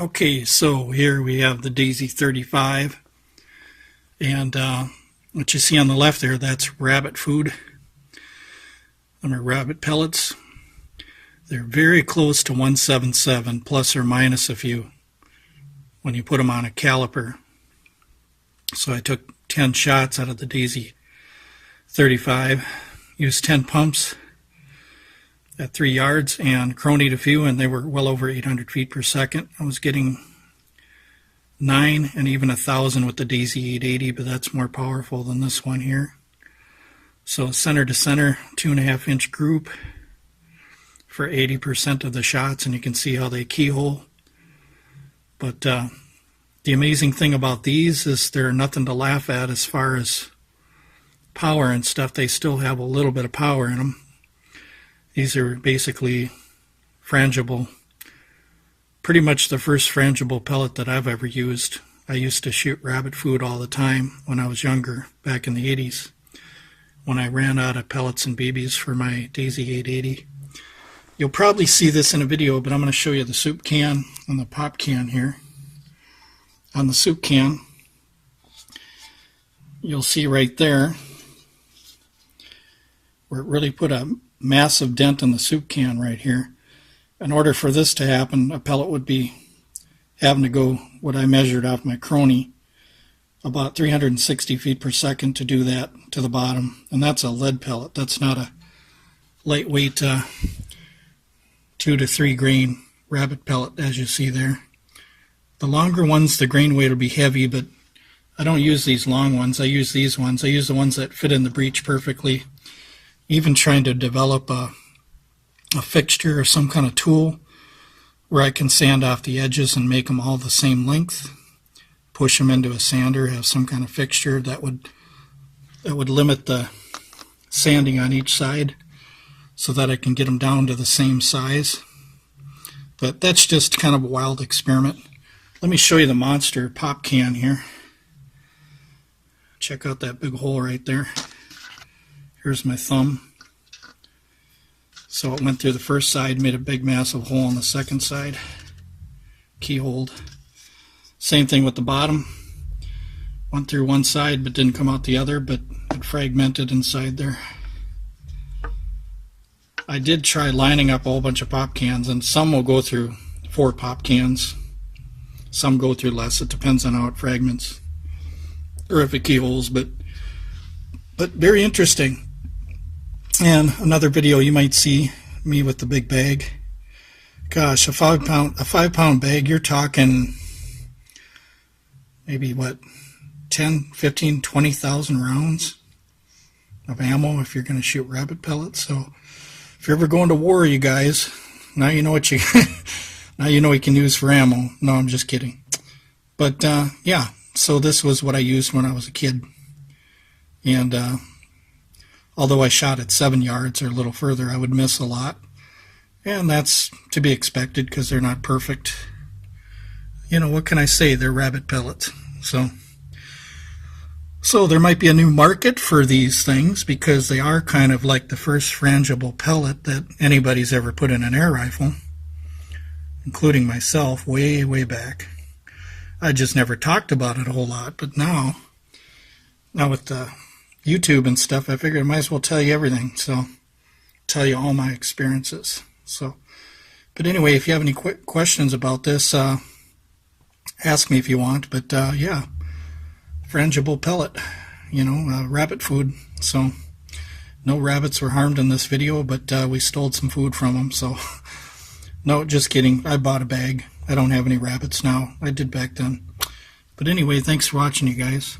Okay, so here we have the Daisy 35, and what you see on the left there, that's rabbit food. Them are rabbit pellets. They're very close to 177, plus or minus a few, when you put them on a caliper. So I took 10 shots out of the Daisy 35, used 10 pumps at 3 yards, and cronied a few, and they were well over 800 feet per second. I was getting 9 and even 1,000 with the Daisy 880, but that's more powerful than this one here. So center to center, 2.5 inch group for 80% of the shots, and you can see how they keyhole. But the amazing thing about these is they're nothing to laugh at as far as power and stuff. They still have a little bit of power in them. These are basically frangible, pretty much the first frangible pellet that I've ever used. I used to shoot rabbit food all the time when I was younger, back in the 80s, when I ran out of pellets and BBs for my Daisy 880. You'll probably see this in a video, but I'm going to show you the soup can and the pop can here. On the soup can, you'll see right there where it really put a massive dent in the soup can right here. In order for this to happen, a pellet would be having to go, what I measured off my crony, about 360 feet per second to do that to the bottom. And that's a lead pellet. That's not a lightweight 2 to 3 grain rabbit pellet, as you see there. The longer ones, the grain weight will be heavy, but I don't use these long ones. I use these ones. I use the ones that fit in the breech perfectly. Even trying to develop a fixture or some kind of tool where I can sand off the edges and make them all the same length, push them into a sander, have some kind of fixture that would limit the sanding on each side so that I can get them down to the same size. But that's just kind of a wild experiment. Let me show you the monster pop can here. Check out that big hole right there. Here's my thumb. So it went through the first side, made a big massive hole on the second side. Keyholed. Same thing with the bottom. Went through one side but didn't come out the other, but it fragmented inside there. I did try lining up a whole bunch of pop cans, and some will go through 4 pop cans. Some go through less. It depends on how it fragments or if it keyholes, but very interesting. And another video you might see me with the big bag. Gosh, a 5 pound bag, you're talking maybe what, 10, 15, 20,000 rounds of ammo if you're going to shoot rabbit pellets. So if you're ever going to war, you guys, now you know what you now you know you can use for ammo. No, I'm just kidding. But yeah, so this was what I used when I was a kid. And although I shot at 7 yards or a little further, I would miss a lot. And that's to be expected because they're not perfect. You know, what can I say? They're rabbit pellets. So there might be a new market for these things because they are kind of like the first frangible pellet that anybody's ever put in an air rifle, including myself way, way back. I just never talked about it a whole lot, but now with the YouTube and stuff, I figured I might as well tell you everything. So tell you all my experiences. So, but anyway, if you have any questions about this, ask me if you want. But yeah, frangible pellet, you know, rabbit food. So no rabbits were harmed in this video, but we stole some food from them. So no, just kidding. I bought a bag. I don't have any rabbits now. I did back then. But anyway, thanks for watching, you guys.